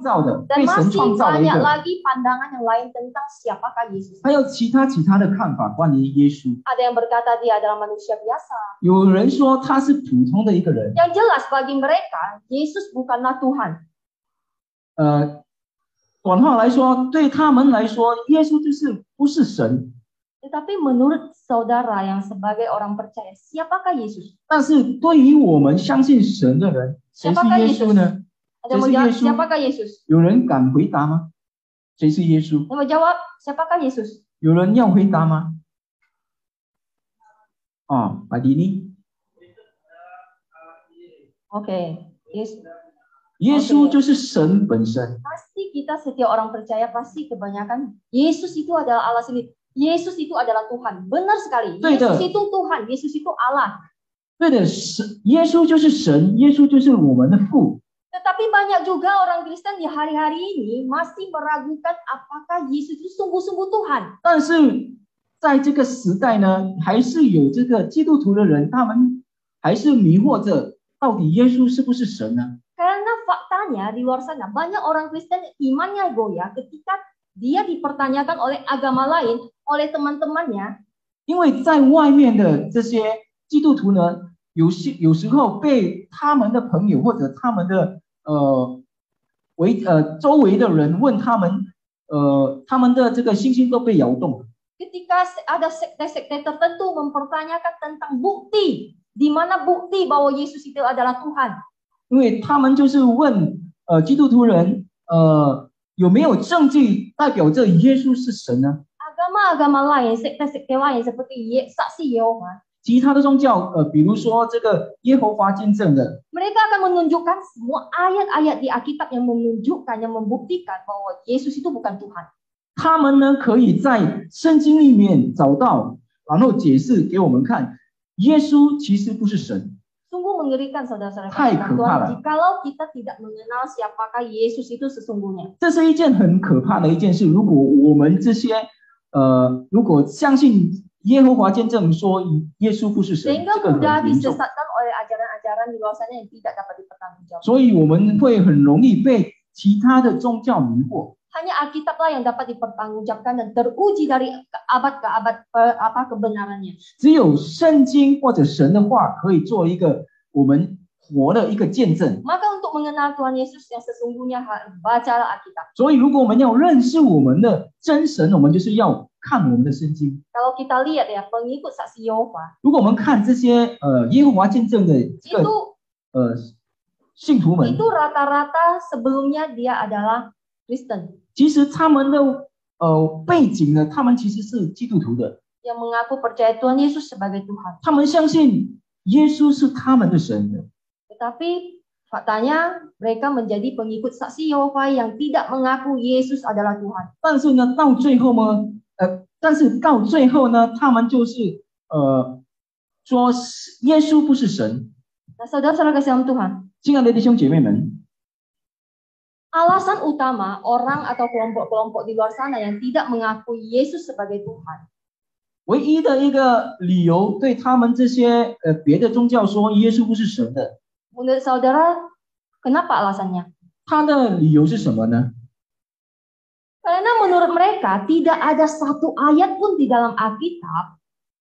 造的， Dan 被神 masih 创造的一 banyak 个。 lagi pandangan yang lain tentang siapakah Yesus. 还有其他的看法关于耶稣。 Ada yang berkata dia adalah manusia biasa. 有人说他是普通的一个人， Yang jelas bagi mereka, Yesus bukanlah Tuhan. 短话来说，对他们来说，耶稣就是不是神。 Tetapi menurut saudara yang sebagai orang percaya, siapakah Yesus? 但是对于我们相信神的人，谁是耶稣呢？ Ada yang mau jawab, siapakah Yesus? 有人敢回答吗？谁是耶稣？ Yang mau jawab, siapakah Yesus? 有人要回答吗？Pak Dini。 Oke, Yesus. 耶稣就是神本身。 Pasti kita setiap orang percaya pasti kebanyakan Yesus itu adalah Allah sendiri. Yesus itu adalah Tuhan. Benar sekali. Yesus itu Tuhan. Yesus itu Allah. 对的，耶稣就是神，耶稣就是我们的父。 Tetapi banyak juga orang Kristen di hari-hari ini masih meragukan apakah Yesus itu sungguh-sungguh Tuhan. 但是在这个时代呢，还是有这个基督徒的人，他们还是迷惑着，到底耶稣是不是神呢？ Karena faktanya di luar sana banyak orang Kristen imannya goyah ketika dia dipertanyakan oleh agama lain, oleh teman-temannya. 因为在外面的这些基督徒呢，有时候被他们的朋友或者他们的周围的人问他们的这个信心都被摇动了。 Ketika ada sekte-sekte tertentu mempertanyakan tentang bukti, di mana bukti bahwa Yesus itu adalah Tuhan. 因为他们就是问基督徒人有没有证据代表这耶稣是神呢？ Agama-agama lain, sekte-sekte lain seperti saksi Yehova. 其他的宗教比如说这个耶和华见证的， Mereka akan menunjukkan semua ayat-ayat di Alkitab yang menunjukkan, yang membuktikan bahwa Yesus itu bukan Tuhan. 他们呢可以在圣经里面找到，然后解释给我们看，耶稣其实不是神。 Sungguh mengerikan saudara-saudara. Jikalau kita tidak mengenal siapakah Yesus itu sesungguhnya. 这是一件很可怕的一件事。如果我们这些如果相信耶和华见证说耶稣不是神， Sehingga 这个很 mudah 严重。 disesatkan oleh ajaran-ajaran di luar sana yang tidak dapat dipertanggungjawabkan. 所以我们会很容易被其他的宗教迷惑。 Hanya Alkitablah yang dapat dipertanggungjawabkan dan teruji dari abad ke abad kebenarannya. 只有圣经或者神的话可以做一个我们活的一个见证。 Maka untuk mengenal Tuhan Yesus yang sesungguhnya bacalah Alkitab. 所以如果我们要认识我们的真神，我们就是要看我们的圣经。 Kalau kita lihat ya pengikut saksi Yehova. 如果我们看这些耶和华见证的这个信徒们， Itu rata-rata sebelumnya dia adalah Kristen. 其实他们的背景呢，他们其实是基督徒的， Yang mengaku percaya Tuhan Yesus sebagai Tuhan. 他们相信耶稣是他们的神的。 Tetapi faktanya mereka menjadi pengikut saksi Yehova yang tidak mengaku Yesus adalah Tuhan. 但是到最后呢，他们就是说耶稣不是神。 Nah, saudara-saudara kasih dalam Tuhan. 亲爱的弟兄姐妹们， Alasan utama orang atau kelompok-kelompok di luar sana yang tidak mengakui Yesus sebagai Tuhan. 唯一的一个理由对他们这些别的宗教说耶稣不是神的， Menurut saudara, kenapa alasannya? 他的理由是什么呢？ Karena menurut mereka tidak ada satu ayat pun di dalam Alkitab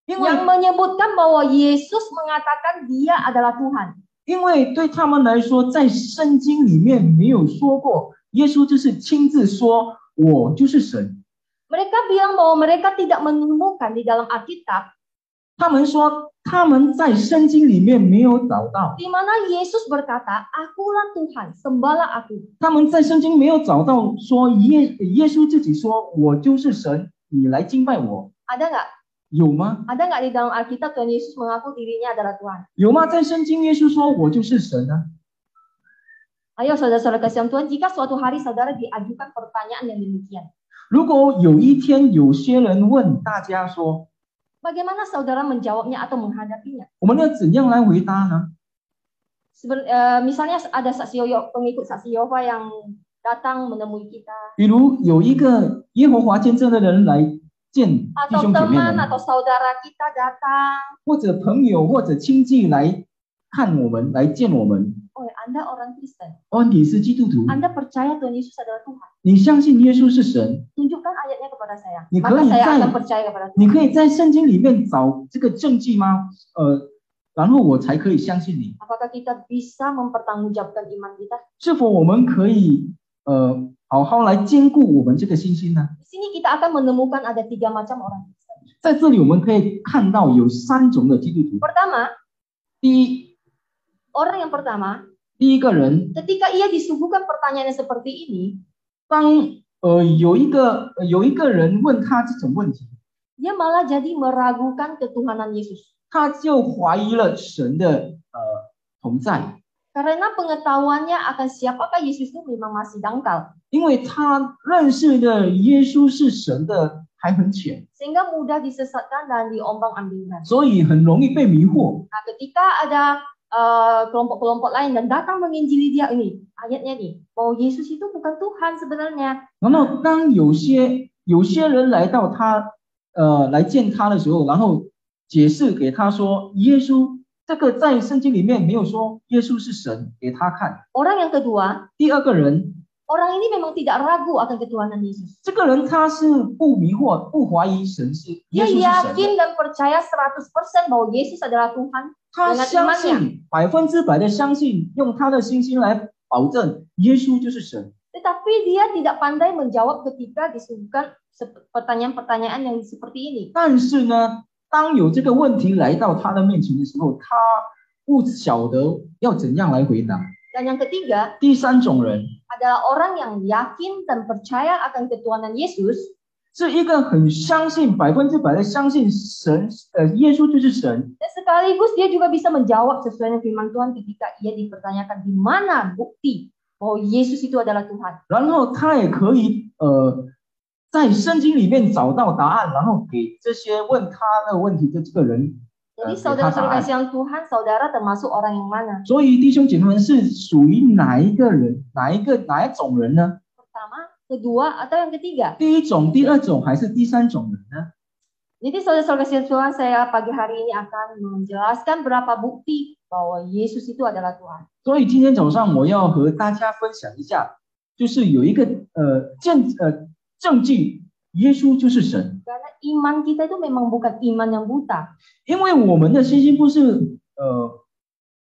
因为 yang menyebutkan bahwa Yesus mengatakan dia adalah Tuhan. 因为对他们来说，在圣经里面没有说过耶稣就是亲自说我就是神。 Mereka bilang bahwa mereka tidak menemukan di dalam Alkitab 他们说他们在圣经里面没有找到， di mana Yesus berkata, "Akulah Tuhan, sembahlah aku." 他们在圣经没有找到说耶稣自己说我就是神，你来敬拜我， Ada nggak? 有吗？ Ada nggak di dalam Alkitab Tuhan Yesus mengaku dirinya adalah Tuhan? 有吗？在圣经耶稣说我就是神呢？ Ayo saudara-saudara kasih Tuhan, jika suatu hari saudara diajukan pertanyaan yang demikian, 如果有一天有些人问大家说， bagaimana saudara menjawabnya atau menghadapinya? 我们要怎样来回答呢？ Misalnya ada pengikut saksi Yehova yang datang menemui kita, 比如有一个耶和华见证的人来见弟 atau 兄姐妹 teman 们， atau saudara kita datang, 或者朋友或者亲戚来看我们，来见我们。 Oh, Anda orang Kristen. 哦，你是基督徒， Anda percaya Tuhan Yesus adalah Tuhan. 你相信耶稣是神， Tunjukkan ayatnya kepada saya. 你 Maka 可以 saya 在 akan percaya kepada 你 Tuhan. 可以在圣经里面找这个证据吗？然后我才可以相信你。 Apakah kita bisa mempertanggungjawabkan iman kita? 是否我们可以好好来兼顾我们这个信心呢？ Di sini kita akan menemukan ada 3 macam orang Kristen. 在这里我们可以看到有3种的基督徒。 Pertama, orang yang pertama, 第一个人， ketika ia disuguhkan pertanyaan yang seperti ini, 当有一个人问他这种问题， dia malah jadi meragukan ketuhanan Yesus. 他就怀疑了神的同在， Karena pengetahuannya akan siapakah Yesus itu memang masih dangkal. 因为他认识的耶稣是神的还很浅， Sehingga mudah disesatkan dan diombang-ambingkan. 所以很容易被迷惑。 Nah, ketika ada kelompok-kelompok lain dan datang menginjili dia ini, ayatnya nih, bahwa Yesus itu bukan Tuhan sebenarnya. 然后当有些人来到他来见他的时候，然后解释给他说，耶稣这个在圣经里面没有说耶稣是神给他看。 Orang yang kedua, 第二个人， orang ini memang tidak ragu akan ketuhanan Yesus. 这个人他是不迷惑、不怀疑神是耶 Dia 稣是神的， yakin dan percaya 100% bahwa Yesus adalah Tuhan. 他相信100%的相信，用他的信心来保证耶稣就是神。 Tetapi dia tidak pandai menjawab ketika disuguhkan pertanyaan-pertanyaan yang seperti ini. 但是呢，当有这个问题来到他的面前的时候，他不晓得要怎样来回答。 Dan yang ketiga 第3种人 adalah orang yang yakin dan percaya akan ketuhanan Yesus, 是一个很相信100%的相信神，耶稣就是神， dan sekaligus dia juga bisa menjawab sesuai dengan firman Tuhan ketika ia dipertanyakan di mana bukti bahwa Yesus itu adalah Tuhan. 然后他也可以在圣经里面找到答案，然后给这些问他的问题的这个人 Jadi 给他答 saudara-saudara 案。 kasihan Tuhan, saudara termasuk orang yang mana? 所以弟兄姐妹们是属于哪一个人，哪一种人呢？ Pertama, kedua, atau yang ketiga? 第1种、第2种还是第3种人呢？ Jadi saudara-saudara kasihan Tuhan, saya pagi hari ini akan menjelaskan berapa bukti bahwa Yesus itu adalah Tuhan. 所以今天早上我要和大家分享一下，就是有一个证据，耶稣就是神。 Karena iman kita itu memang bukan iman yang buta. 因为我们的信心不是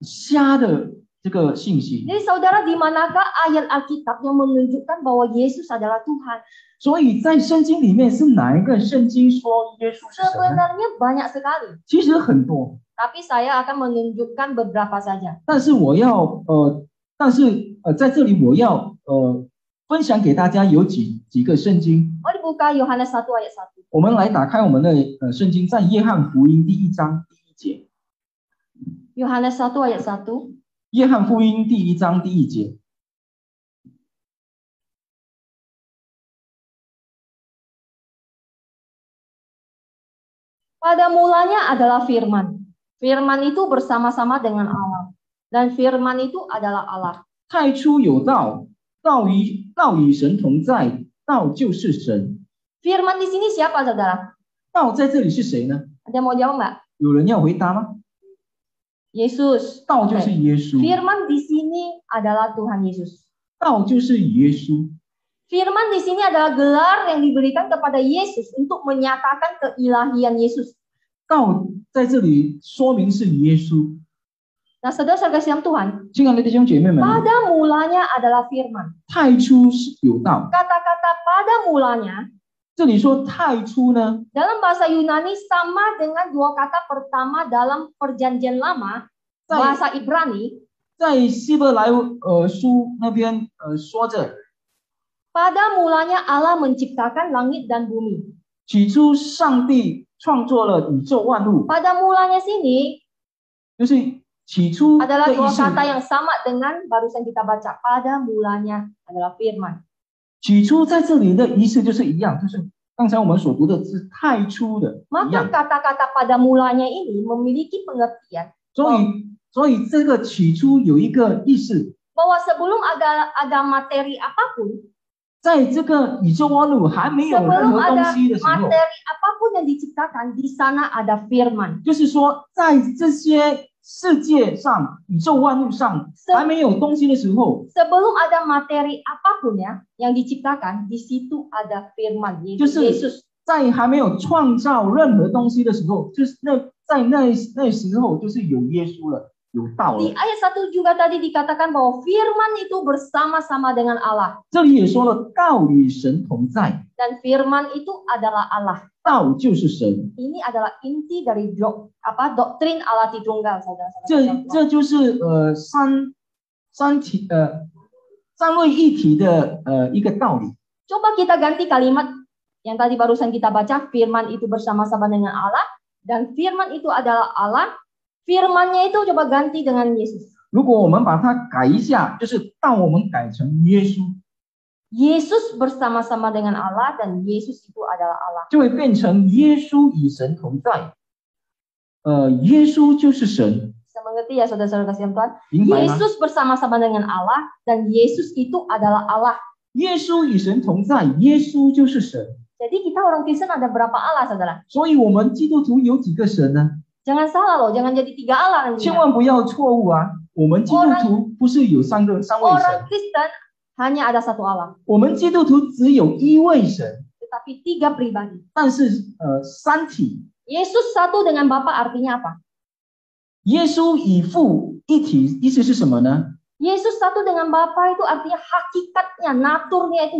瞎的这个信息， Jadi saudara, di manakah ayat Alkitab yang menunjukkan bahwa Yesus adalah Tuhan? 所以在圣经里面是哪一个圣经说耶稣是神呢？ Sebenarnya banyak sekali. 其实很多， Tapi saya akan menunjukkan beberapa saja. 但是在这里我要分享给大家有几个圣经。 Mau dibuka Yohanes 1 ayat 1. 我们来打开我们的圣经，在约翰福音第1章第1节。 Yohanes 1 ayat 1. 约翰福音第1章第1节。 Pada mulanya adalah firman. Firman itu bersama-sama dengan Allah. Dan firman itu adalah Allah. 太初有道，道与神同在，道就是神。 Firman di sini siapa, saudara? 道在这里是谁呢？ Ada yang mau jawab nggak? 有人要回答吗？ Yesus. 道就是 Oke. 耶稣， Firman di sini adalah Tuhan Yesus. 道就是耶稣。 Firman di sini adalah gelar yang diberikan kepada Yesus untuk menyatakan keilahian Yesus. 道在这里说明是耶稣。 Nah, saudara-saudara kasihan Tuhan, 亲爱的弟兄姐妹们， pada mulanya adalah firman. 太初是有道， Kata-kata pada mulanya 这里说太初呢， dalam bahasa Yunani sama dengan dua kata pertama dalam Perjanjian Lama, bahasa Ibrani. 在希伯来书那边说着， Pada mulanya Allah menciptakan langit dan bumi. 起初上帝创作了宇宙万物， Pada mulanya sini 就是起初 adalah 的意 dua 思。 kata yang sama dengan barusan kita baca. Pada mulanya adalah firman. 起初在这里的意思就是一样，就是刚才我们所读的是太初的一 Maka 样。 kata-kata pada mulanya ini memiliki pengertian 所以这个起初有一个意思， bahwa sebelum ada materi apapun, 在这个宇宙万物还没有任 sebelum 何东 ada 西的时候， materi apapun yang diciptakan, di sana ada firman. 就是说在这些世界上宇宙万物上还没有东西的时候， sebelum ada materi apapun ya yang diciptakan, di situ ada firman 就 Yesus. 是在还没有创造任何东西的时候，就是在那时候就是有耶稣了，有道 Di 了。 ayat 1 juga tadi dikatakan bahwa firman itu bersama-sama dengan Allah. 这里也说了，道与神同在， Dan firman itu adalah Allah. 道就是神。 Ini adalah inti dari doktrin Allah Tritunggal, 这 saudara-saudara. 这就是三位一体的一个道理。 Coba kita ganti kalimat yang tadi barusan kita baca, firman itu bersama-sama dengan Allah, dan firman itu adalah Allah. Firmannya itu coba ganti dengan Yesus. 如果我们把它改一下，就是道我们改成耶稣， Yesus bersama-sama dengan Allah dan Yesus itu adalah Allah. 就会变成耶稣与神同在。耶稣就是神， Bisa mengerti ya saudara-saudara kasih Tuhan? 明白吗？ Yesus bersama-sama dengan Allah dan Yesus itu adalah Allah. 耶稣与神同在，耶稣就是神。 Jadi kita orang Kristen ada berapa Allah, saudara? 所以我们基督徒有几个神呢？ Jangan salah loh, jangan jadi 3 Allah 千 nantinya. 万不要错误啊！我们基督徒不是有三位神， Orang Kristen hanya ada 1 Allah, 我们基督徒只有一位神， tetapi 3 pribadi. 但是三体， Yesus satu dengan Bapa artinya apa? 耶稣与父一体，意思是什么呢？ Yesus satu dengan Bapa itu artinya hakikatnya, naturnya itu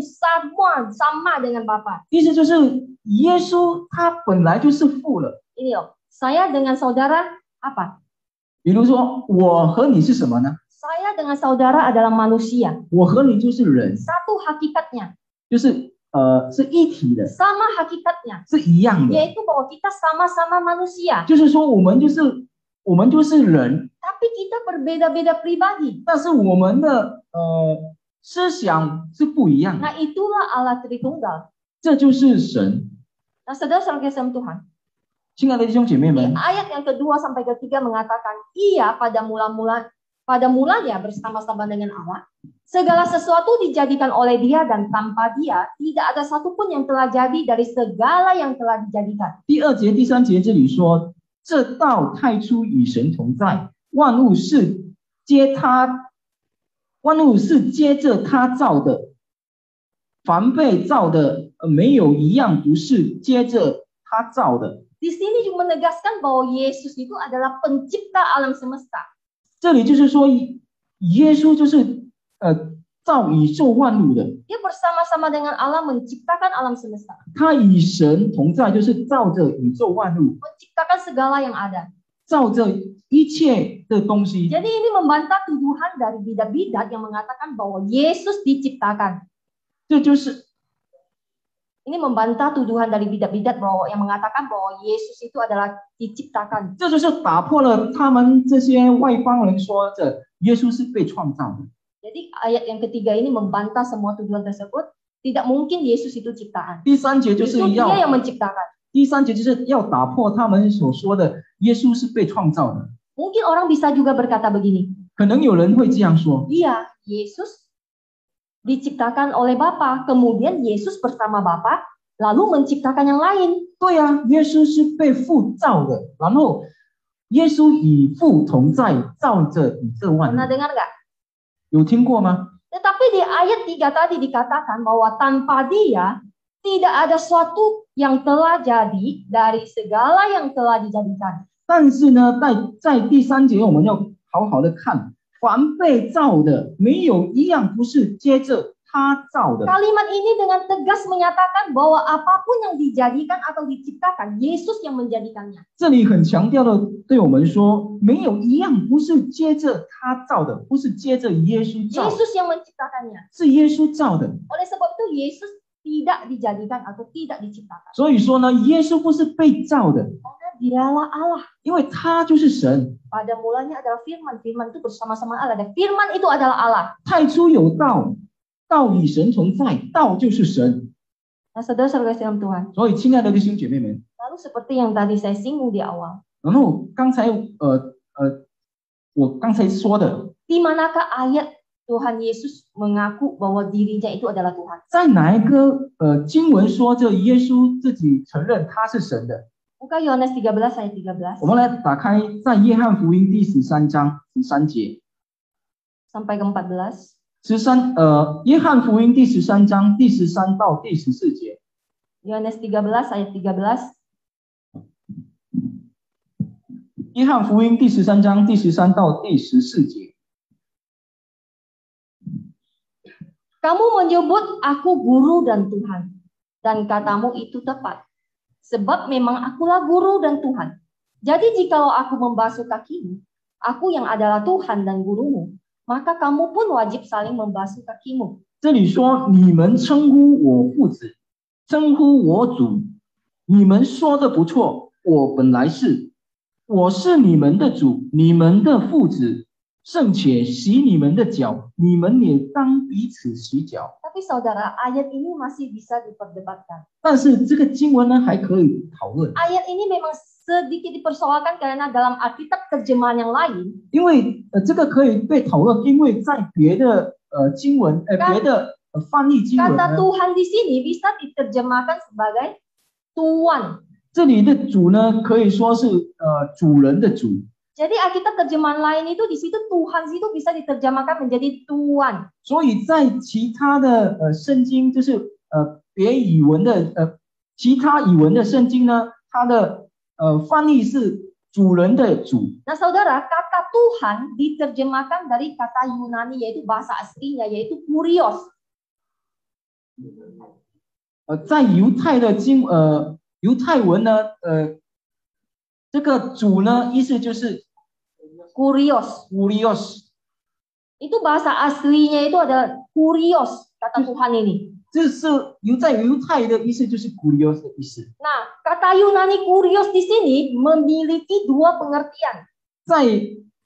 sama dengan Bapa. 意思就是耶稣他本来就是父了。 Ini loh, saya dengan saudara apa? 比如说我和你是什么呢？ Saya dengan saudara adalah manusia. 我和你就是人， Satu hakikatnya, 就是是一体的， sama hakikatnya, 是一样的。 yaitu bahwa kita sama-sama manusia. 就是说我们就是人， Tapi kita berbeda-beda pribadi. 但是我们的思想是不一样的。 Nah itulah Allah Tritunggal. 这就是神。 Nah saudara-saudara kasih Tuhan, 亲爱的弟兄姐妹 di 们， ayat yang kedua sampai ketiga mengatakan, ia pada mulanya bersama-sama dengan Allah. Segala sesuatu dijadikan oleh Dia dan tanpa Dia tidak ada satupun yang telah jadi dari segala yang telah dijadikan. 第2节、第3节这里说，这道太初与神同在，万物是接着他造的，凡被造的没有一样不是接着他造的。 Di sini juga menegaskan bahwa Yesus itu adalah pencipta alam semesta. 这里就是说，耶稣就是造宇宙万物的， Dia bersama-sama dengan Allah menciptakan alam semesta, 他与神同在，就是造着宇宙万物， menciptakan segala yang ada. 造着一切的东西。 Jadi ini membantah tuduhan dari bidat-bidat yang mengatakan bahwa Yesus diciptakan. 这就是 Ini membantah tuduhan dari bidat-bidat bahwa yang mengatakan bahwa Yesus itu adalah diciptakan. 这就是打破了他们这些外邦人说着耶稣是被创造的。 Jadi ayat yang ketiga ini membantah semua tuduhan tersebut. Tidak mungkin Yesus itu ciptaan. 第3节就是 Itu 要 Dia yang menciptakan. 第3节就是要打破他们所说的耶稣是被创造的。 Mungkin orang bisa juga berkata begini. 可能有人会这样说， Iya, Yesus diciptakan oleh Bapa, kemudian Yesus bersama Bapa lalu menciptakan yang lain. 对啊，耶稣是被父造的，然后耶稣与父同在，造着宇宙万 Pernah 物。 dengar nggak? 有听过吗？ Tetapi di ayat 3 tadi dikatakan bahwa tanpa Dia tidak ada suatu yang telah jadi dari segala yang telah dijadikan. 但是呢，在第3节我们要好好的看，凡被造的，没有一样不是接着他造的。 Kalimat ini dengan tegas menyatakan bahwa apapun yang dijadikan atau diciptakan, Yesus yang menjadikannya. 这里很强调的对我们说，没有一样不是接着他造的，不是接着耶稣造的， Yesus yang menciptakannya. 是耶稣造的。 Oleh sebab itu Yesus tidak dijadikan atau tidak diciptakan. 所以说呢，耶稣不是被造的， Karena Dialah Allah. 因为他就是神。 Pada mulanya adalah firman. Firman itu bersama-sama Allah. Dan firman itu adalah Allah. 太初有道，道与神同在，道就是神。 Nah, saudara-saudara dalam Tuhan. 所以，亲爱的弟兄姐妹们， Lalu seperti yang tadi saya singgung di awal. 然后我刚才说的， Di manakah ayat Tuhan Yesus mengaku bahwa dirinya itu adalah Tuhan? 在哪一个经文说这耶稣自己承认他是神的？ Buka Yohanes 13 ayat 13 我们来打开在约翰福音第13章13节。 sampai ke 14. 约翰福音第13章第13到第14节。 Yohanes 13 ayat 13. 约翰福音第13章第13到第14节。 Kamu menyebut aku guru dan Tuhan, dan katamu itu tepat. Sebab memang akulah guru dan Tuhan. Jadi jikalau aku membasuh kakimu, aku yang adalah Tuhan dan gurumu, maka kamu pun wajib saling membasuh kakimu. 这里说你们称呼我父子，称呼我主，你们说的不错，我本来是，我是你们的主，你们的父子，尚且洗你们的脚，你们也当彼此洗脚。 Tapi saudara, ayat ini masih bisa diperdebatkan. 但是这个经文呢还可以讨论， Ayat ini memang sedikit dipersoalkan karena dalam Alkitab terjemahan yang lain, 因为这个可以被讨论，因为在别的经文别的翻译经文 kata 呢， Tuhan di sini bisa diterjemahkan sebagai Tuan. 这里的主呢可以说是主人的主。 Jadi Alkitab terjemahan lain itu di situ Tuhan itu bisa diterjemahkan menjadi Tuan. 所以在其他的圣经，就是别语文的其他语文的圣经呢，它的翻译是主人的主。 Nah saudara, kata Tuhan diterjemahkan dari kata Yunani yaitu bahasa aslinya yaitu kurios. 在犹太的犹太文呢，这个主呢意思就是 Kurios. kurios， Itu bahasa aslinya itu adalah kurios kata Tuhan ini. 这是在犹太的意思就是 kurios 的意思。 Nah, kata Yunani kurios di sini memiliki dua pengertian. 在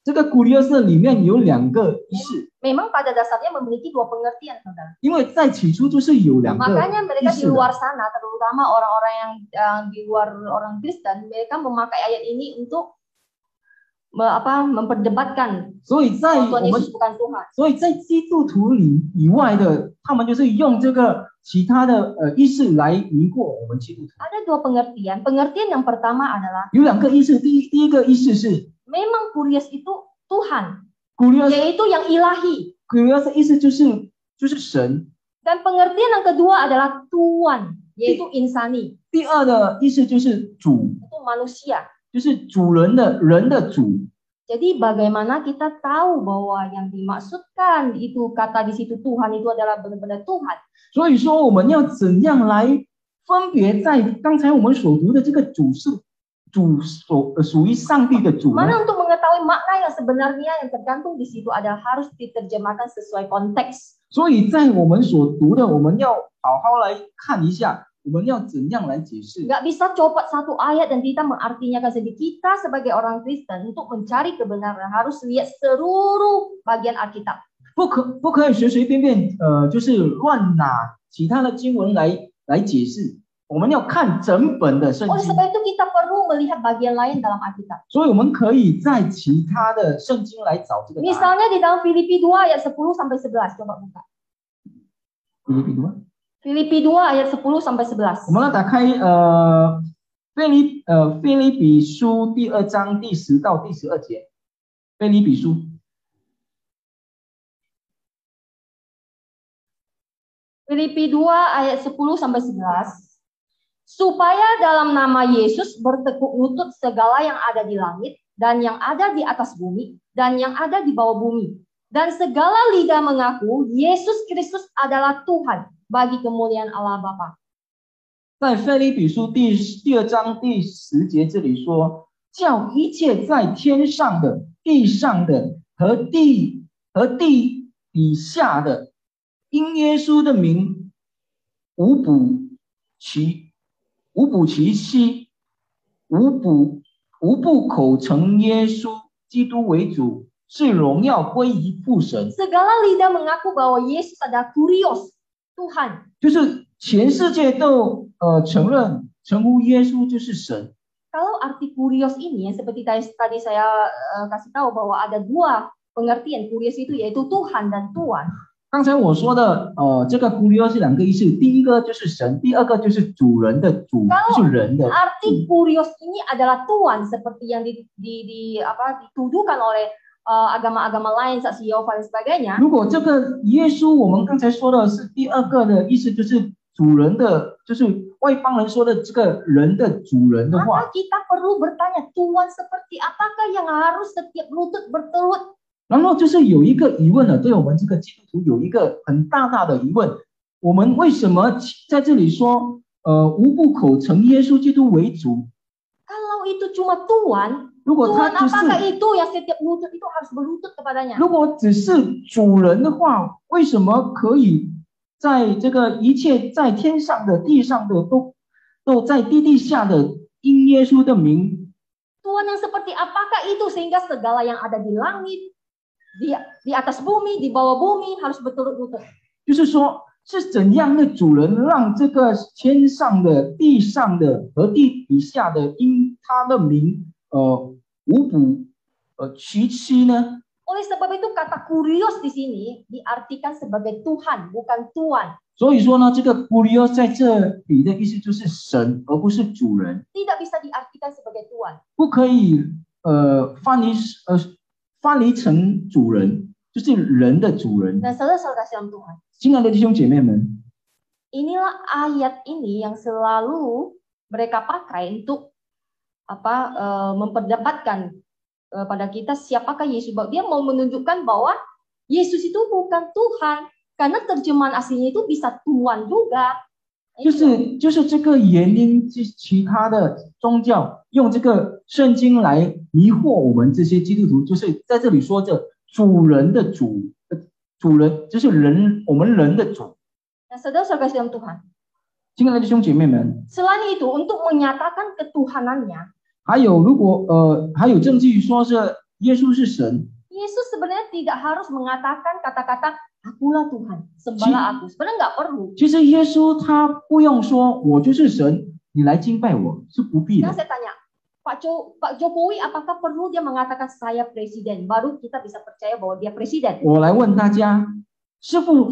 这个 kurios 里面有两个意思， Memang pada dasarnya memiliki dua pengertian, saudara. 因为在起初就是有两个 Makanya 意 mereka di 思的。 luar sana, terutama orang-orang yang di luar orang Kristen, mereka memakai ayat ini untuk memperdebatkan 所以在 Tuhan 我们 Yesus bukan Tuhan. 所以在基督徒以外的，他们就是用这个其他的意思来迷惑我们基督徒。 Ada dua pengertian. Pengertian yang pertama adalah 有两个意思，第一个意思是 memang kurios itu Tuhan, kurios， yaitu yang ilahi. kurios 的意思就是神。 Dan pengertian yang kedua adalah Tuhan, yaitu insani, 第二的意思就是主， itu manusia. 就是主人的主。 Jadi bagaimana kita tahu bahwa yang dimaksudkan itu kata di situ Tuhan itu adalah benar-benar Tuhan? 所以说我们要怎样来分别在刚才我们所读的这个主是属于上帝的主呢？ Mana untuk mengetahui makna yang sebenarnya yang tergantung di situ adalah harus diterjemahkan sesuai konteks. 所以在我们所读的，我们要好好来看一下，我们要怎样来解释。 Nggak bisa copot satu ayat dan kita mengartikan sendiri. Kita sebagai orang Kristen untuk mencari kebenaran harus lihat seluruh bagian Alkitab. 不可以随随便便就是乱拿其他的经文来解释，我们要看整本的圣 Oleh 经。 sebab itu kita perlu melihat bagian lain dalam Alkitab. 所以我们可以在其他的圣经来找这个答案。 Misalnya di dalam Filipi 2 ayat 10 sampai 11, coba buka. 腓立比多， Filipi 2 ayat 10 sampai 11. 我们来打开腓立比书第2章第10到第12节。腓立比书 Filipi 2 ayat 10 sampai 11. Supaya dalam nama Yesus bertekuk lutut segala yang ada di langit dan yang ada di atas bumi dan yang ada di bawah bumi. Dan segala lidah mengaku Yesus Kristus adalah Tuhan bagi kemuliaan Allah Bapa. 在腓立比书第2章第10节这里说，叫一切在天上的、地上的和地底下的，因耶稣的名无补其息，无不口称耶稣基督为主，是荣耀归于父神。 Segala lidah mengaku bahwa Yesus adalah Kurios, Tuhan. 就是全世界都称呼耶稣就是神。 Kalau arti Kurios ini seperti tadi saya kasih tahu bahwa ada dua pengertian Kurios itu yaitu Tuhan dan Tuan. 刚才我说的，这个 kurios 是两个意思，第一个就是神，第二个就是主人的主，就是人的主。 Arti kurios ini adalah Tuhan seperti yang dituduhkan oleh agama-agama lain, saksi Yehova dan sebagainya. 如果这个耶稣我们刚才说的是第二个的意思，就是主人的，就是外邦人说的这个人的主人的话， Maka kita perlu bertanya, Tuhan seperti apakah yang harus setiap lutut bertelut? 然后就是有一个疑问了，对我们这个基督徒有一个很大的疑问：我们为什么在这里说，无不口称耶稣基督为主？ Kalau itu cuma Tuhan, 如果他 Tuhan 只是 apakah itu yang setiap lutut itu harus berlutut kepadanya? 如果只是主人的话，为什么可以在这个一切在天上的、地上的都在地下的因耶稣的名？ Tuhan yang seperti apakah itu sehingga segala yang ada di langit, di atas bumi, di bawah bumi harus berturut-lutut? 就是说，是怎样的主人让这个天上的、地上的和地底下的因他的名，无补其妻呢？ Oleh sebab itu kata kurios di sini diartikan sebagai Tuhan, bukan Tuan. 所以说呢，这个 kurios 在这里的意思就是神，而不是主人， Tidak bisa diartikan sebagai Tuan. 不可以翻译成主人，就是人的主人。 Dan saudara-saudara dalam Tuhan, 亲爱的弟兄姐妹们， inilah ayat ini yang selalu mereka pakai untuk memperdebatkan pada kita siapakah Yesus. Dia mau menunjukkan bahwa Yesus itu bukan Tuhan, karena terjemahan aslinya itu bisa Tuhan juga. 就是这个原因，其他的宗教用这个圣经来迷惑我们这些基督徒，就是在这里说着主人的主，主人就是人，我们人的主。 Nah, saudara-saudara dalam Tuhan, 亲爱的弟兄姐妹们， selain itu untuk menyatakan ketuhanannya, 还有如果还有证据说是耶稣是神， Yesus sebenarnya tidak harus mengatakan kata-kata akulah Tuhan, sembahlah aku. Sebenarnya nggak perlu. 其实耶稣他不用说我就是神，你来敬拜我是不必 Nah, 的。 saya tanya, Pak Jokowi apakah perlu dia mengatakan saya presiden, baru kita bisa percaya bahwa dia presiden? 我来问大家，是否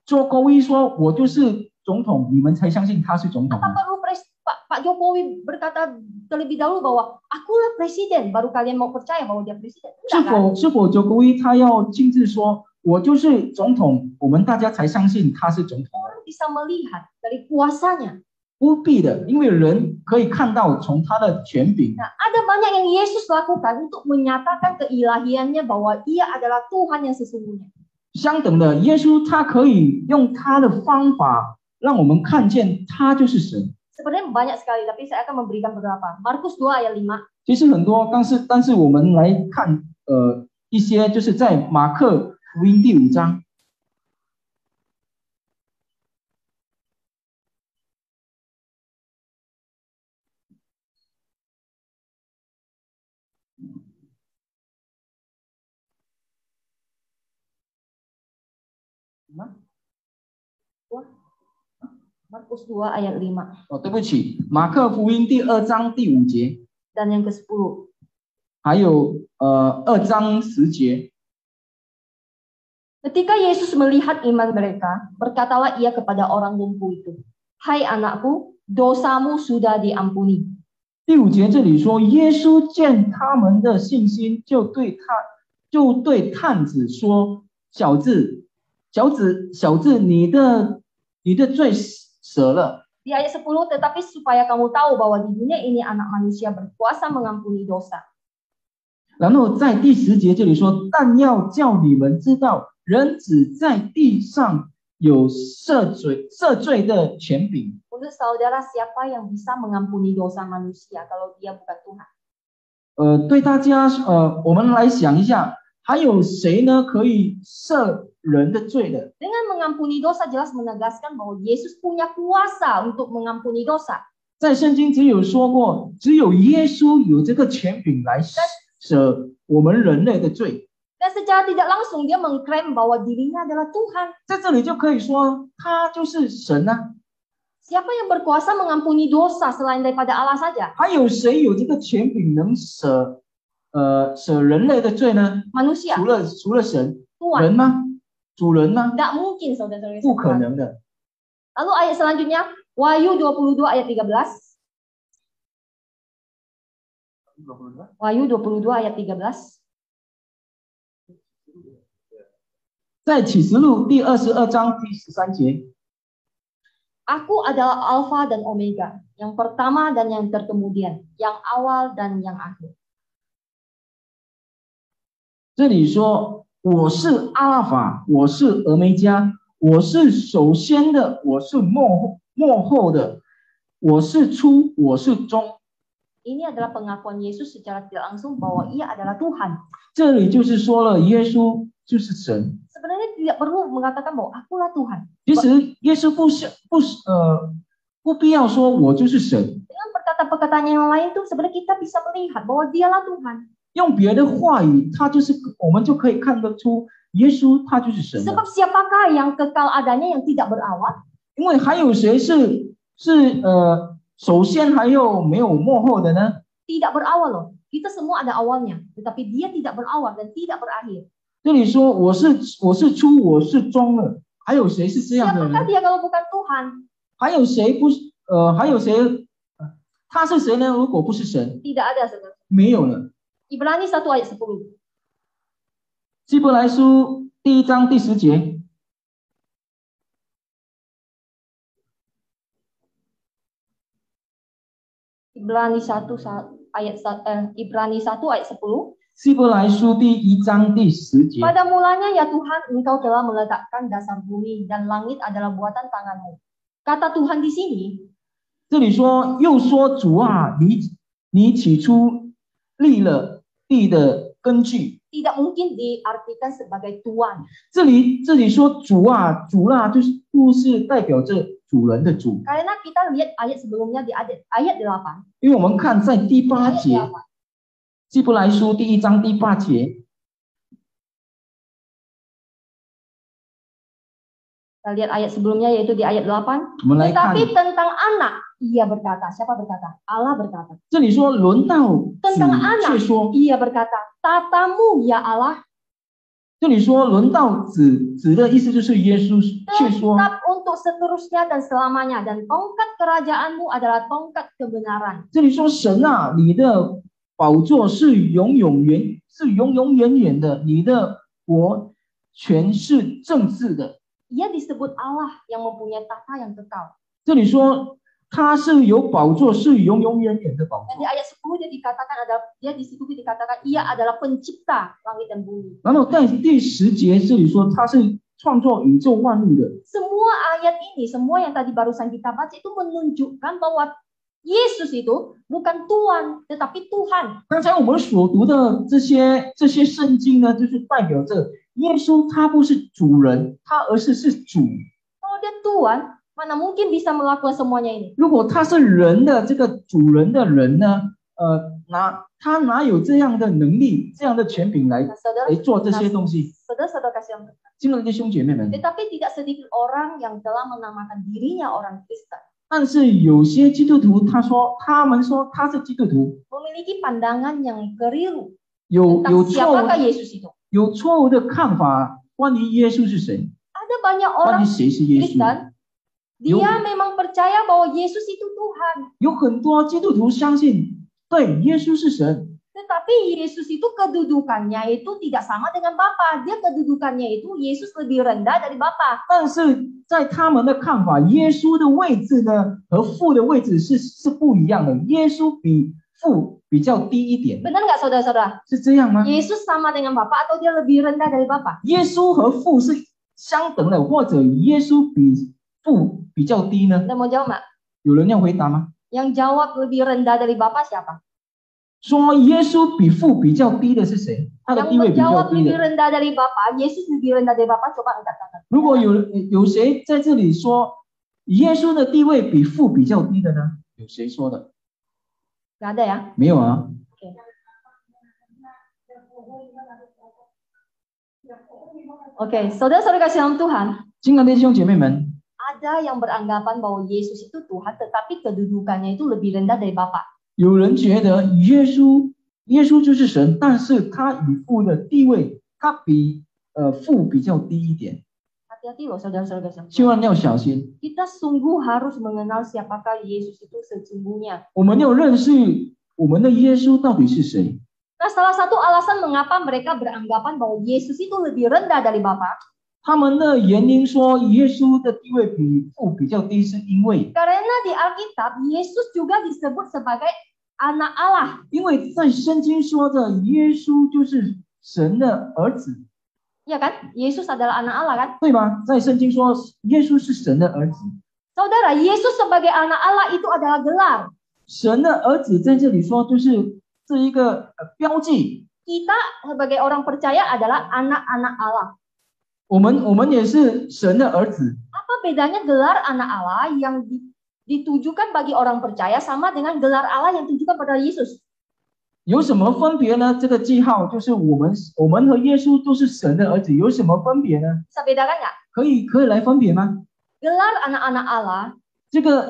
做勾一说我就是总统，你们才相信他是总统 Apa 呢？ perlu Pak Jokowi berkata terlebih dahulu bahwa akulah presiden, baru kalian mau percaya bahwa dia presiden? 是 Enggak kan? 否做勾一他要亲自说我就是总统，我们大家才相信他是总统？ Orang bisa melihat dari kuasanya. 不必的，因为人可以看到从他的权柄。 Nah, ada banyak yang Yesus lakukan untuk menyatakan keilahiannya bahwa ia adalah Tuhan yang sesungguhnya. 相等的，耶稣他可以用他的方法让我们看见他就是神。 Sebenarnya banyak sekali, tapi saya akan memberikan beberapa. Markus 2 ayat 5. 其实很多，但是我们来看一些，就是在马可福音第5章。 Markus 2 ayat 5. 哦，对不起，马可福音第2章第5节， Dan yang ke-10. 还有2章10节。 Ketika Yesus melihat iman mereka, berkatalah ia kepada orang lumpuh itu, "Hai anakku, dosamu sudah diampuni." 第5节这里说，耶稣见他们的信心，就对探子说：“小子，你的罪赦了。” Di ayat 10, tetapi supaya kamu tahu bahwa di dunia ini anak manusia berkuasa mengampuni dosa. 然后在第10节这里说，但要叫你们知道，人子在地上有赦罪的权柄。 Untuk saudara, siapa yang bisa mengampuni dosa manusia kalau dia bukan Tuhan? 对大家，我们来想一下，还有谁呢可以赦人的罪的？ Dengan mengampuni dosa jelas menegaskan bahwa Yesus punya kuasa untuk mengampuni dosa. 在圣经只有说过，只有耶稣有这个权柄来赦我们人类的罪。 Dan secara tidak langsung dia mengklaim bahwa dirinya adalah Tuhan. 在这里就可以说，他就是神啊。 Siapa yang berkuasa mengampuni dosa selain daripada Allah saja? 还有谁有这个权柄能赦人类的罪呢？ Manusia, 除了神， Tuhan. 人吗？主人呢？ Tidak mungkin saudara-saudara 不可 sekalian. 能的。 Lalu ayat selanjutnya, Wahyu 22 ayat 13. Wahyu 22 ayat 13. 在启示录第22章第13节， Aku adalah Alfa dan Omega, yang pertama dan yang terkemudian, yang awal dan yang akhir. 这里说我是阿拉法，我是俄梅加，我是首先的，我是末后的，我是初，我是终。 Ini adalah pengakuan Yesus secara tidak langsung bahwa ia adalah Tuhan. 这里就是说了，耶稣就是神。 Sebenarnya tidak perlu mengatakan bahwa akulah Tuhan. 其实耶稣不必要说我就是神， Dengan perkataan-perkataan yang lain tuh sebenarnya kita bisa melihat bahwa dialah Tuhan. 用别的话语，我们就可以看得出耶稣他就是神了。 Sebab siapakah yang kekal adanya yang tidak berawal? 因为还有谁是首先还有没有幕后的呢？ Tidak berawal loh. Kita semua ada awalnya, tetapi dia tidak berawal dan tidak berakhir. 这里说我是初，我是终了，还有谁是这样的 Siapakah 人？ dia kalau bukan Tuhan? 还有谁不是还有谁？他是谁呢？如果不是神， Tidak ada saudara. 没有了。 Ibrani 1 ayat 10. 希伯来书第1章第10节， Ibrani 1 ayat 10. 希伯来书第1章第10节。 Pada mulanya ya Tuhan, Engkau telah meletakkan dasar bumi dan langit adalah buatan tanganmu. Kata Tuhan di sini, 这里说又说主啊，你起初立了地的根据。 tidak mungkin diartikan sebagai Tuhan. 这里说主啊，主啊，就是代表着主人的主。 Karena kita lihat ayat sebelumnya di ayat 8. 因为我们看在第8 Ayat 节， 8. 希伯来书第1章第8节， Kita lihat ayat sebelumnya yaitu di ayat 8. 我们来看 Tetapi tentang anak, ia berkata. Siapa berkata? Allah berkata. 这里说轮到子 Tentang anak, 却说， ia berkata. Tatamu ya Allah, 这里说轮到子的意思就是耶稣却说， tetap untuk seterusnya dan selamanya. Dan tongkat kerajaanmu adalah tongkat kebenaran. 这里说神啊，你的宝座是永永远远的，你的国权是正治的。 Ia disebut Allah yang mempunyai tata yang kekal. 这里说他是有宝座，是永远的宝 Dan 座。 di ayat 10 dia dikatakan dia di situ dikatakan ia adalah pencipta langit dan bumi. 然后在第10节这里说他是创造宇宙万物的。 Semua ayat ini, semua yang tadi barusan kita baca itu menunjukkan bahwa Yesus itu bukan Tuhan, tetapi Tuhan. 刚才我们所读的这些圣经呢，就是代表着耶稣他不是主人，而是主。 Kalau dia Tuhan, mana mungkin bisa melakukan semuanya ini? 如果他是人的这个主人的人呢，他哪有这样的能力、这样的权柄来 Nah, saudara, 做这些东西？ saudara kasih yang 亲爱的弟兄姐妹们， tetapi tidak sedikit orang yang telah menamakan dirinya orang Kristen. 但是有些基督徒他们说他是基督徒， Memiliki pandangan yang keliru 有 tentang 错误 siapakah Yesus itu. 有错误的看法关于耶稣是谁， Ada banyak 关于 orang 谁是耶稣。 Kristen, dia memang percaya bahwa Yesus itu Tuhan. 有很多基督徒相信，对，耶稣是神， Tetapi Yesus itu kedudukannya itu tidak sama dengan Bapa. Dia kedudukannya itu Yesus lebih rendah dari Bapa. 但是在他们的看法，耶稣的位置呢和父的位置是不一样的，耶稣比父比较低一点， Benar nggak saudara-saudara? 是这样吗？ Yesus sama dengan Bapa atau dia lebih rendah dari Bapa? 耶稣和父是相等的，或者耶稣比父比较低呢？ Anda mau jawab nggak? 有人要回答吗？ Yang jawab lebih rendah dari Bapa siapa? 说耶稣比父比较低的是谁？他的 Yang 地位比较 menjawab 低 lebih 的。 rendah dari Bapa, Yesus lebih rendah dari Bapa, coba angkat tangan. 如果有谁在这里说耶稣的地位比父比较低的呢？有谁说的？ Nggak ada ya? 没有啊。 Oke, saudara-saudara kasih dalam Tuhan, 亲爱的弟兄姐妹们， ada yang beranggapan bahwa Yesus itu Tuhan, tetapi kedudukannya itu lebih rendah dari Bapa. 有人觉得耶稣就是神，但是他与父的地位，他比父比较低一点， Hati-hati loh saudara-saudara sekalian. 千万要小心。 Kita sungguh harus mengenal siapakah Yesus itu sesungguhnya. 我们要认识我们的耶稣到底是谁。 Nah, salah satu alasan mengapa mereka beranggapan bahwa Yesus itu lebih rendah dari Bapa, 他们的原因说耶稣的地位比父比较低，是因为 karena di Alkitab Yesus juga disebut sebagai anak Allah. 因为在圣经说的耶稣就是神的儿子， Ya kan? Yesus adalah anak Allah kan? 对吗？在圣经说耶稣是神的儿子， Saudara, Yesus sebagai anak Allah itu adalah gelar. 神的儿子在这里说就是这一个标记。 Kita sebagai orang percaya adalah anak-anak Allah. 我们也是神的儿子， Apa bedanya gelar anak Allah yang ditujukan bagi orang percaya sama dengan gelar Allah yang ditujukan pada Yesus? 有什么分别呢？这个记号就是我们和耶稣都是神的儿子，有什么分别呢？ Bisa bedakan nggak? 可以来分别吗？ Gelar anak-anak Allah 这个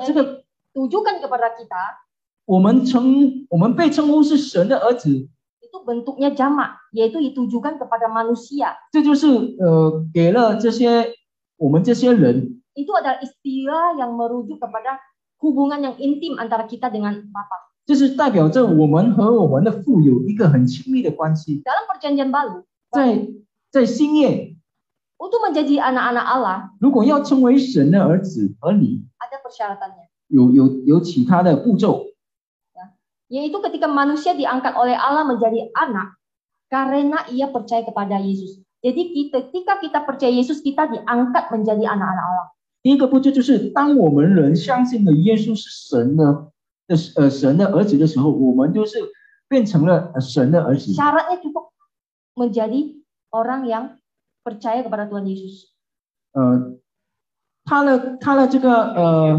ditujukan kepada kita 我们被称呼是神的儿子， itu bentuknya jamak, yaitu ditujukan kepada manusia. 这就是给了我们这些人， Itu adalah istilah yang merujuk kepada hubungan yang intim antara kita dengan Bapa. 这是代表着我们和我们的父有一个很亲密的关系。 Dalam perjanjian baru, 在新约， untuk menjadi anak-anak Allah 如果要成为神的儿子，而你 ada persyaratannya, 有其他的步骤， yaitu ketika manusia diangkat oleh Allah menjadi anak karena ia percaya kepada Yesus. Jadi ketika kita percaya Yesus, kita diangkat menjadi anak-anak Allah. 第一个步骤就是当我们人相信了耶稣是神的儿子的时候，我们就是变成了神的儿子。 Syaratnya cukup menjadi orang yang percaya kepada Tuhan Yesus. 他的这个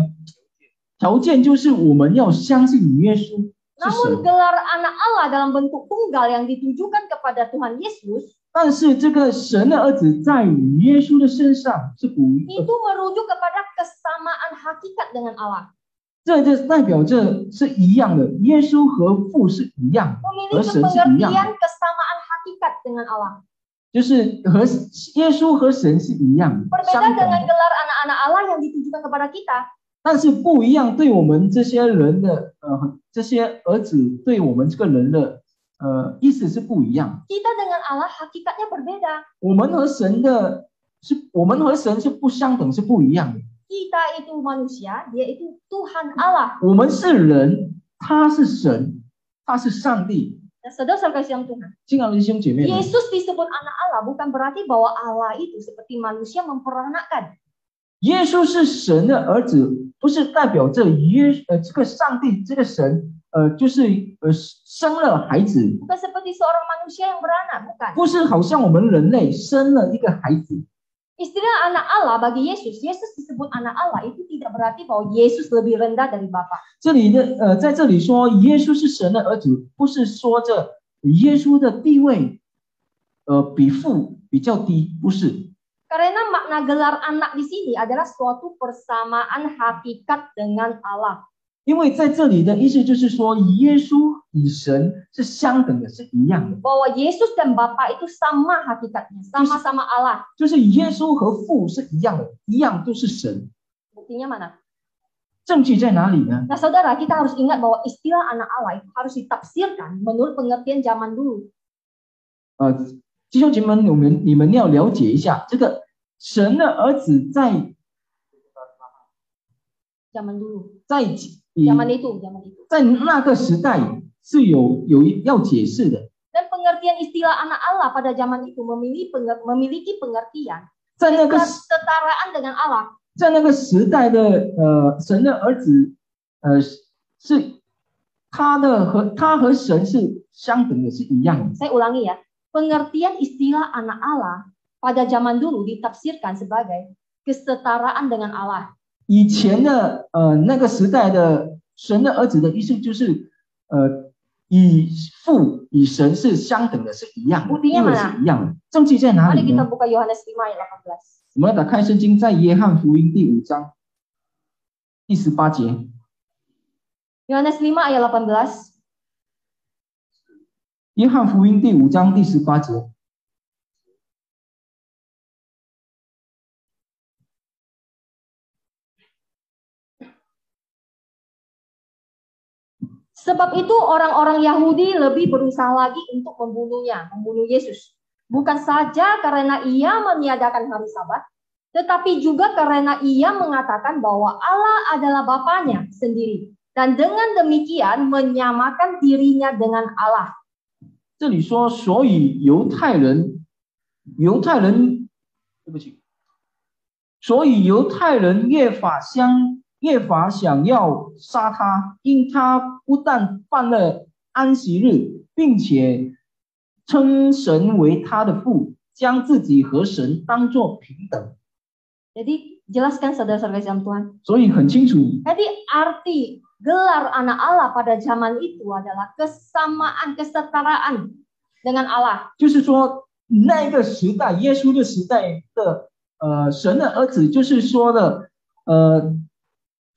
条件就是我们要相信耶稣是 Namun 神。 gelar anak Allah dalam bentuk tunggal yang ditujukan kepada Tuhan Yesus 但是这个神的儿子在耶稣的身上是不， itu merujuk kepada kesamaan hakikat dengan Allah. 这就代表着是一样的，耶稣和父是一样，和 Memiliki 神是一样 pengertian 的， kesamaan hakikat dengan Allah. 就是和耶稣和神是一样的， Berbeda 相同 dengan 的。 gelar anak-anak Allah yang ditujukan kepada kita. 但是不一样，对我们这些人的这些儿子对我们这个人的意思是不一样。 Kita dengan Allah hakikatnya berbeda. 我们和神是不相等，是不一样的。 Kita itu manusia, dia itu Tuhan Allah. 我们是人，他是神，他是上帝。 Dan saudara-saudara yang Tuhan, 亲爱的弟兄姐妹们， Yesus disebut anak Allah bukan berarti bahwa Allah itu seperti manusia memperanakkan. 耶稣是神的儿子，不是代表着这个上帝这个神就是生了孩子， Bukan seperti seorang manusia yang beranak, bukan. 不是好像我们人类生了一个孩子。 Istilah anak Allah bagi Yesus, Yesus disebut anak Allah itu tidak berarti bahwa Yesus lebih rendah dari Bapa. 这里的在这里说耶稣是神的儿子，不是说着耶稣的地位比父比较低，不是。 Karena makna gelar anak di sini adalah suatu persamaan hakikat dengan Allah. 因为在这里的意思就是说，耶稣与神是相等的，是一样的， Bahwa Yesus dan Bapa itu sama hakikatnya, sama-sama Allah. 就是耶稣和父是一样的，一样都是神。 Buktinya mana? 证据在哪里呢？ Nah saudara, kita harus ingat bahwa istilah anak Allah itu harus ditafsirkan menurut pengertian zaman dulu. 弟兄姐妹们，你们要了解一下，这个神的儿子在 Zaman dulu. 在 Zaman itu. 在那个时代是有要解释的。 Dan pengertian istilah anak Allah pada zaman itu memiliki pengertian 在那个 kesetaraan dengan Allah. 在那个时代的神的儿子是他和神是相等的，是一样的。 Saya ulangi ya. Pengertian istilah anak Allah pada zaman dulu ditafsirkan sebagai kesetaraan dengan Allah. 以前的那个时代的神的儿子的意思就是与父与神是相等的，是一样的，地位是一样的。证据在哪 Mari 里 kita 呢？ buka Yohanes 5 ayat 18. 我们要打开圣经，在约翰福音第5章第18节。 Yohanes 5 ayat 18. 约翰福音第5章第18节。Sebab itu orang-orang Yahudi lebih berusaha lagi untuk membunuhnya, membunuh Yesus. Bukan saja karena ia meniadakan hari Sabat, tetapi juga karena ia mengatakan bahwa Allah adalah Bapanya sendiri. Dan dengan demikian menyamakan dirinya dengan Allah. 这里说，所以犹太人，对不起，所以犹太人越发想要杀他，因他不但犯了安息日，并且称神为他的父，将自己和神当作平等。 Jadi jelaskan saudara-saudara dalam Tuhan. 所以很清楚， Jadi arti gelar anak Allah pada zaman itu adalah kesamaan, kesetaraan dengan Allah. 就是说那个时代，耶稣的时代的神的儿子，就是说的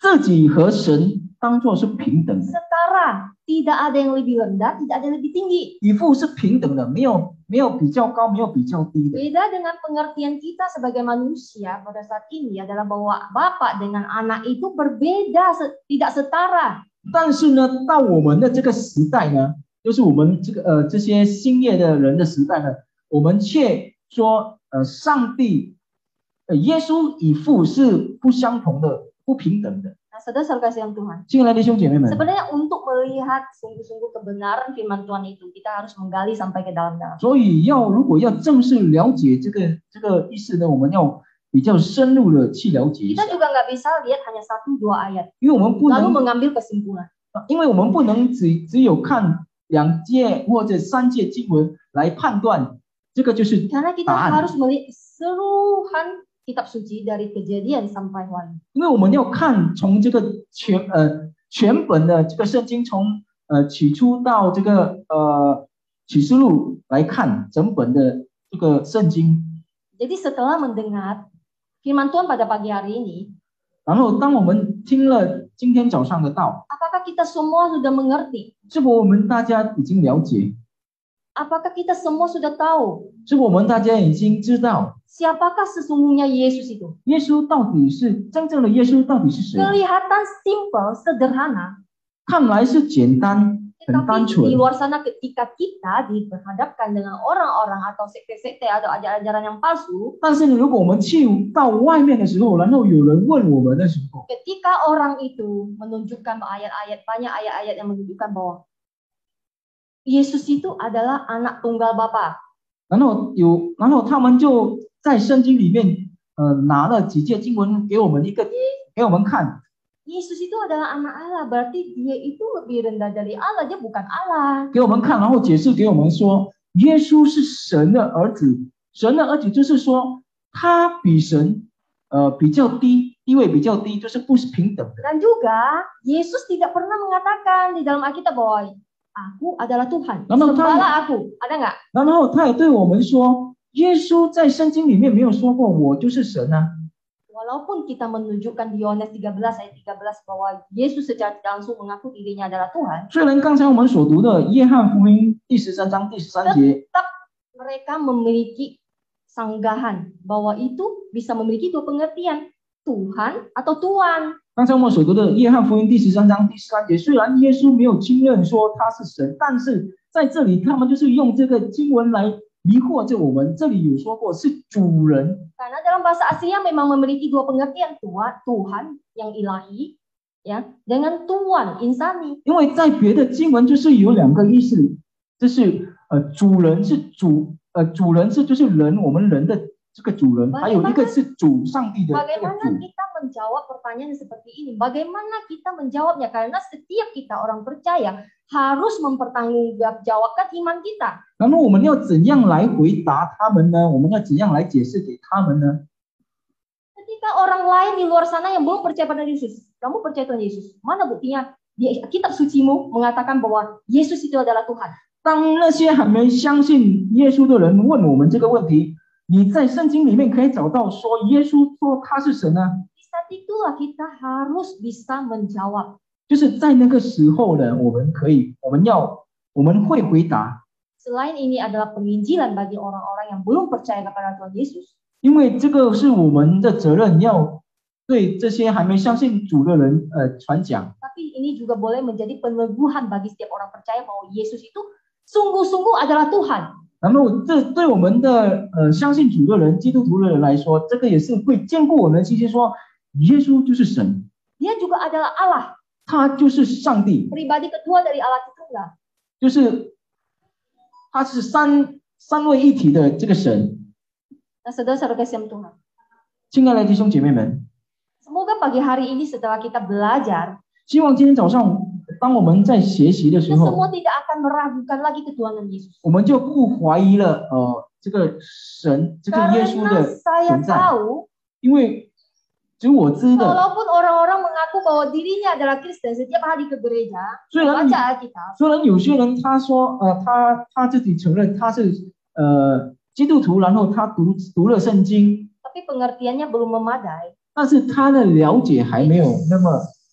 自己和神当作是平等的， Setara, tidak ada yang lebih rendah, tidak ada yang lebih tinggi. 与父是平等的，没有比较高，没有比较低的。 Beda dengan pengertian kita sebagai manusia pada saat ini adalah bahwa bapak dengan anak itu berbeda, tidak setara. 但是呢，到我们的这个时代呢，就是我们这些新业的人的时代呢，我们却说上帝耶稣与父是不相同的、不平等的。 Nah, saudara-saudara kasih yang Tuhan. 亲爱的弟兄姐妹们， Sebenarnya untuk melihat sungguh-sungguh kebenaran firman Tuhan itu, kita harus menggali sampai ke dalam-dalam. 所以如果要正式了解这个意思呢，我们要比较深入的去了解一下 Kita，juga nggak bisa lihat hanya 1-2 ayat, 因为我们不 lalu 能， mengambil kesimpulan. 因为我们不能只有看2节或者3节经文来判断这个就是 Karena kita 答案， harus melihat keseluruhan kitab suci dari Kejadian sampai Wahyu. 因为我们要看从这个全本的这个圣经，从起初到这个启示录来看整本的这个圣经。 Jadi setelah mendengar firman Tuhan pada pagi hari ini, 然后当我们听了今天早上的道， apakah kita semua sudah mengerti? 是否我们大家已经了解？ Apakah kita semua sudah tahu 是否我们大家已经知道 siapakah sesungguhnya Yesus itu? 耶稣到底是真正的耶稣到底是谁？ Kelihatan simple, sederhana, 看来是简单，很单 tetapi di 纯。 luar sana ketika kita diperhadapkan dengan orang-orang atau sekte-sekte atau ajaran-ajaran yang palsu, 但是呢，如果我们去到外面的时候，然后有人问我们的时候， ketika orang itu menunjukkan ayat-ayat, banyak ayat-ayat yang menunjukkan bahwa Yesus itu adalah anak tunggal Bapa. 然后他们就在圣经里面拿了几节经文给我们看。 Yesus itu adalah anak Allah, berarti dia itu lebih rendah dari Allah, dia bukan Allah. 给我们看，然后解释给我们说，耶稣是神的儿子。神的儿子就是说，他比神比较低，地位比较低，就是不是平等的。 Dan juga Yesus tidak pernah mengatakan di dalam Alkitab bahwa aku adalah Tuhan, Lalu sembahlah aku. Ada nggak? 然后他也对我们说，耶稣在圣经里面没有说过我就是神啊。 Walaupun kita menunjukkan di Yohanes 13 ayat 13 bahwa Yesus secara langsung mengaku dirinya adalah Tuhan, 虽然刚才我们所读的约翰福音第13章第13节， tetap mereka memiliki sanggahan bahwa itu bisa memiliki dua pengertian, Tuhan atau Tuan. 刚才我们所读的约翰福音第13章第13节，虽然耶稣没有亲认说他是神，但是在这里他们就是用这个经文来迷惑着我们。这里有说过是主人， Karena dalam bahasa Asia memang memiliki dua pengertian, Tuhan yang ilahi, ya, dengan Tuan insani. 因为在别的经文就是有2个意思，就是主人是主人是就是人，我们人的这个主人，还有一个是主上帝的这个 Bagaimana 主。 kita menjawab pertanyaan seperti ini? Bagaimana kita menjawabnya? Karena setiap kita orang percaya harus mempertanggungjawabkan iman kita. 然后我们要怎样来回答他们呢？我们要怎样来解释给他们呢？ Ketika orang lain di luar sana yang belum percaya pada Yesus, kamu percaya Tuhan Yesus? Mana buktinya? Di kitab sucimu mengatakan bahwa Yesus itu adalah Tuhan. 当那些还没相信耶稣的人问我们这个问题，你在圣经里面可以找到说耶稣说他是神呢？ Di saat itulah kita harus bisa menjawab. 就是在那个时候呢，我们会回答， Selain ini adalah penginjilan bagi orang-orang yang belum percaya kepada Tuhan Yesus. 因为这个是我们的责任，要对这些还没相信主的人传讲。 Tapi ini juga boleh menjadi peneguhan bagi setiap orang percaya bahwa Yesus itu sungguh-sungguh adalah Tuhan. 然后这对我们的相信主的人、基督徒的人来说，这个也是会坚固我们的信心，说耶稣就是神， Dia juga adalah Allah, 他就是上帝， pribadi kedua dari Allah Tritunggal. 就是他是三位一体的这个神。 Nah, saudara-saudara kasih Tuhan. 亲爱的弟兄姐妹们， Semoga pagi hari ini setelah kita belajar, 希望今天早上当我们在学习的时 kita 候， semua tidak akan meragukan lagi ketuhanan Yesus. 我们就不怀疑了这个神，这个耶稣 Karena 的 saya 存在， tahu, 因为只我知的， walaupun orang-orang mengaku bahwa dirinya adalah Kristen, setiap hari ke gereja, 虽然 baca Alkitab, 虽然有些人他说他自己承认他是基督徒，然后他读了圣经， tapi pengertiannya belum memadai, 但是他的了解还没有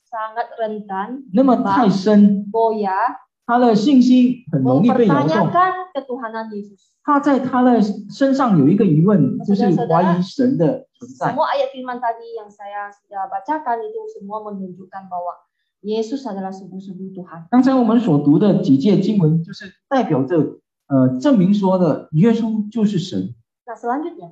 sangat rentan, 那么太深， goyah, 他的信心很容易被摇动。 mempertanyakan ketuhanan Yesus. 他在他的身上有一个疑问，就是怀疑神的存在。 Semua ayat firman tadi yang saya sudah bacakan itu semua menunjukkan bahwa Yesus adalah sungguh-sungguh Tuhan. 刚才我们所读的几节经文，就是代表着证明说的耶稣就是神。 Nah, selanjutnya,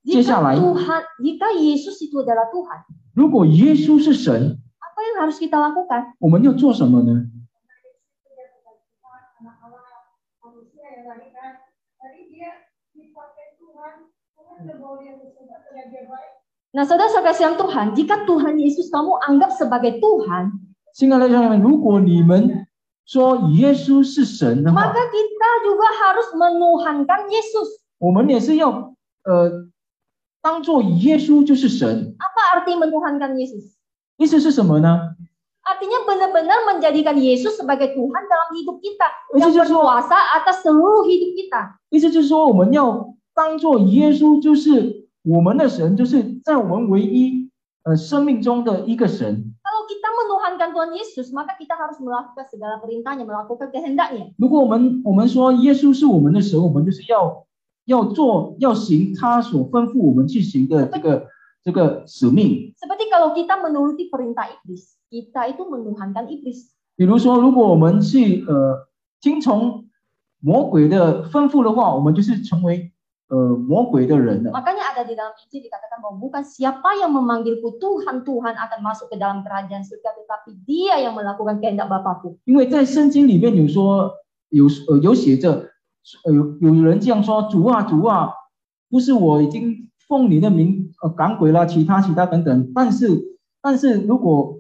接下来， jika Yesus itu adalah Tuhan, 如果耶稣是神， apa yang harus kita lakukan? 我们要做什么呢？ Nah, saudara-saudara kasih Tuhan, jika Tuhan Yesus kamu anggap sebagai Tuhan, 亲爱的兄弟们，如果你们说耶稣是神的话， maka kita juga harus menuhankan Yesus. 我们也是要当做耶稣就是神。 Apa arti menuhankan Yesus? 意思是什么呢？ Artinya benar-benar menjadikan Yesus sebagai Tuhan dalam hidup kita, yang Itu justru- berkuasa atas seluruh hidup kita. 意思就是说，我们要当做耶稣就是我们的神，就是在我们唯一生命中的一个神。 Kalau kita menuhankan Tuhan Yesus, maka kita harus melakukan segala perintahnya, melakukan kehendaknya. 如果我们说耶稣是我们的神，我们就是要行他所吩咐我们去行的这个使命。 Seperti kalau kita menuruti perintah iblis, kita itu menuhankan iblis. 比如说，如果我们去听从魔鬼的吩咐的话，我们就是成为魔鬼的人了。 Makanya ada di dalam Injil dikatakan bahwa bukan siapa yang memanggilku Tuhan, Tuhan akan masuk ke dalam kerajaan surga, tetapi dia yang melakukan kehendak Bapakku. 因为在圣经里面有说有写着，有人这样说：主啊，主啊，不是我已经奉你的名赶鬼了，其他等等。但是如果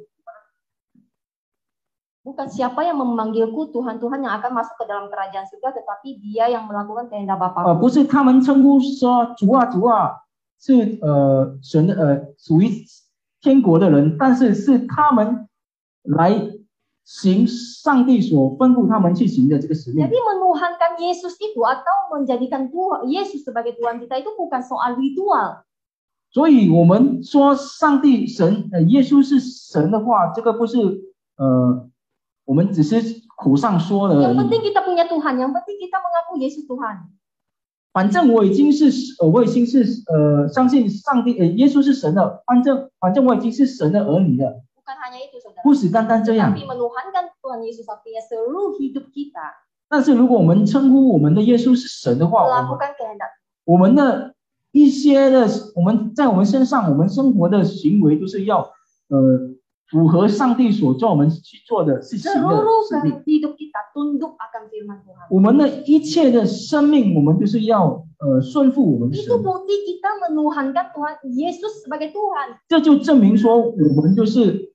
Bukan siapa yang memanggilku Tuhan, Tuhan yang akan masuk ke dalam kerajaan surga, tetapi dia yang melakukan kehendak Bapakku. 不是他们称呼说主啊，主啊，是神的属于天国的人，但是是他们来行上帝所吩咐他们去行的这个使命。 Jadi menuhankan Yesus itu atau menjadikan Tuhan Yesus sebagai Tuhan kita itu bukan soal ritual. 所以我们说上帝神耶稣是神的话，这个不是我们只是口上说的而 Yang 已。 penting kita punya Tuhan, yang penting kita mengaku Yesus Tuhan. 反正我已经是相信上帝耶稣是神了，反正我已经是神的儿女了， Bukan hanya itu, saudara. 不是单单这样。 Tapi menuhankan Tuhan Yesus artinya seluruh hidup kita 但是如果我们称呼我们的耶稣是神的话， melakukan kehendak. 我们的一些的我们在我们身上，我们生活的行为都是要符合上帝所叫我们去做的事情的 Seluruh 使命。 hidup kita tunduk akan firman Tuhan. 我们的一切的生命，我们就是要顺服我们的 Itu 神。 bukti kita menuhankan Tuhan Yesus sebagai Tuhan. 这就证明说，我们就是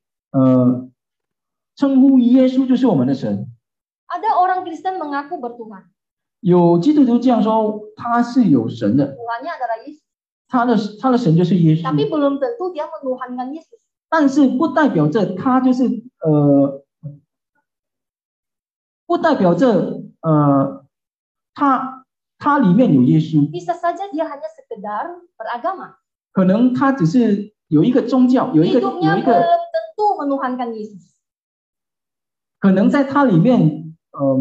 称呼耶稣就是我们的神。 Ada orang Kristen mengaku bertuhan. 有基督徒这样说，他是有神的， Tuhannya adalah Yesus. 他的神就是耶 Tapi 稣， belum tentu dia menuhankan Yesus. 但是不代表着他就是不代表着他里面有耶稣， Bisa saja dia hanya sekedar beragama. 可能他只是有一个宗教，有一 Hidupnya 个 belum tentu menuhankan Yesus. 可能在他里面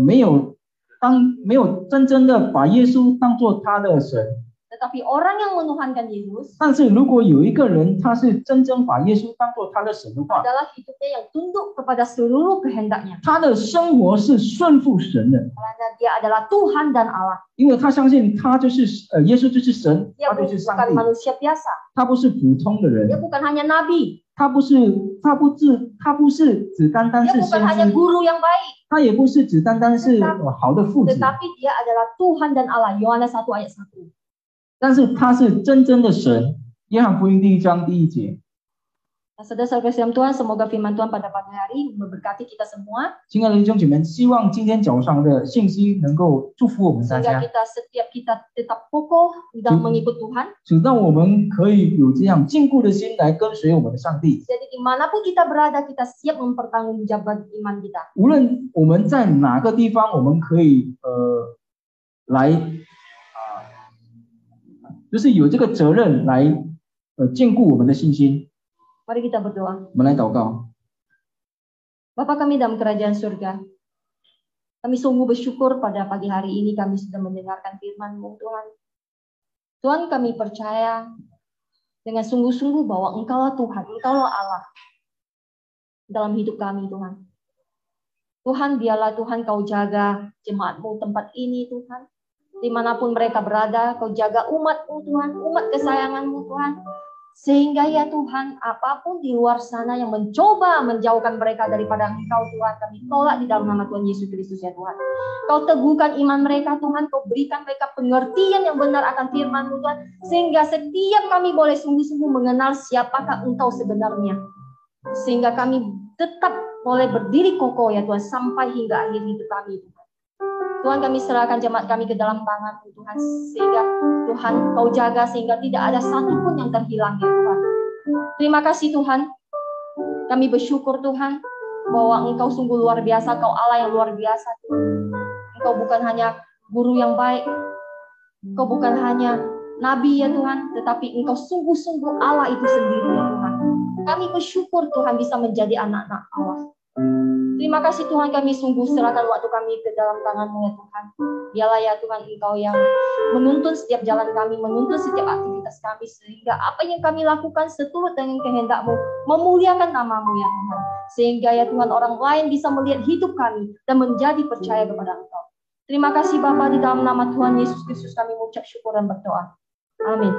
没有真正的把耶稣当做他的神。Tetapi orang yang menuhankan Yesus 但是如果有一个人他是真正把耶稣当作他的神的话， adalah hidupnya yang tunduk kepada seluruh kehendaknya. 他的生活是顺服神的， Karena dia adalah Tuhan dan Allah. 因为他相信他就是耶稣就是神， Dia 他就是上 bukan 帝， manusia biasa. 他不是普通的 Dia 人， bukan hanya nabi. 他不是只单单 Dia 是 bukan 先 hanya 知， guru yang baik. 他也不是只单单是好的父子， Tetapi dia adalah Tuhan dan Allah. Yohanes 1 ayat 1. 但是他是真正的神。约翰福音第1章第1节， Nah, saudara-saudara kasih Tuhan, semoga firman Tuhan pada pagi hari memberkati kita semua. 亲爱的弟兄姐妹们，希望今天早上的信息能够祝福我们大 Sehingga 家， setiap kita tetap kokoh dalam mengikut Tuhan. 使让我们可以有这样坚固的心来跟随我们的上帝。 Jadi dimanapun kita berada, kita siap mempertanggungjawabkan iman kita. 无论我们在哪个地方，我们可以来就是有这个责任来坚固我们的信心。 Mari kita berdoa. 我们来祷告。 Bapa kami dalam kerajaan surga, kami sungguh bersyukur pada pagi hari ini kami sudah mendengarkan firman-Mu Tuhan. Tuhan, kami percaya dengan sungguh-sungguh bahwa Engkaulah Tuhan, Engkaulah Allah dalam hidup kami Tuhan. Tuhan, biarlah Tuhan Kau jaga jemaat-Mu tempat ini Tuhan. Dimanapun mereka berada, Kau jaga umat-Mu Tuhan, umat kesayangan-Mu Tuhan. Sehingga ya Tuhan, apapun di luar sana yang mencoba menjauhkan mereka daripada Engkau Tuhan, kami tolak di dalam nama Tuhan Yesus Kristus ya Tuhan. Kau teguhkan iman mereka Tuhan, Kau berikan mereka pengertian yang benar akan firman-Mu Tuhan. Sehingga setiap kami boleh sungguh-sungguh mengenal siapakah Engkau sebenarnya. Sehingga kami tetap boleh berdiri kokoh ya Tuhan, sampai hingga akhir hidup kami Tuhan. Tuhan, kami serahkan jemaat kami ke dalam tangan-Mu Tuhan, sehingga Tuhan Kau jaga sehingga tidak ada satupun yang terhilang ya Tuhan. Terima kasih Tuhan, kami bersyukur Tuhan bahwa Engkau sungguh luar biasa, Kau Allah yang luar biasa Tuhan. Engkau bukan hanya guru yang baik, Engkau bukan hanya nabi ya Tuhan, tetapi Engkau sungguh-sungguh Allah itu sendiri ya Tuhan. Kami bersyukur Tuhan bisa menjadi anak-anak Allah. Terima kasih Tuhan, kami sungguh serahkan waktu kami ke dalam tangan-Mu ya Tuhan. Biarlah ya Tuhan Engkau yang menuntun setiap jalan kami, menuntun setiap aktivitas kami, sehingga apa yang kami lakukan seturut dengan kehendak-Mu, memuliakan nama-Mu ya Tuhan. Sehingga ya Tuhan orang lain bisa melihat hidup kami dan menjadi percaya kepada Engkau. Terima kasih Bapa, di dalam nama Tuhan Yesus Kristus kami mengucap syukur dan berdoa. Amin.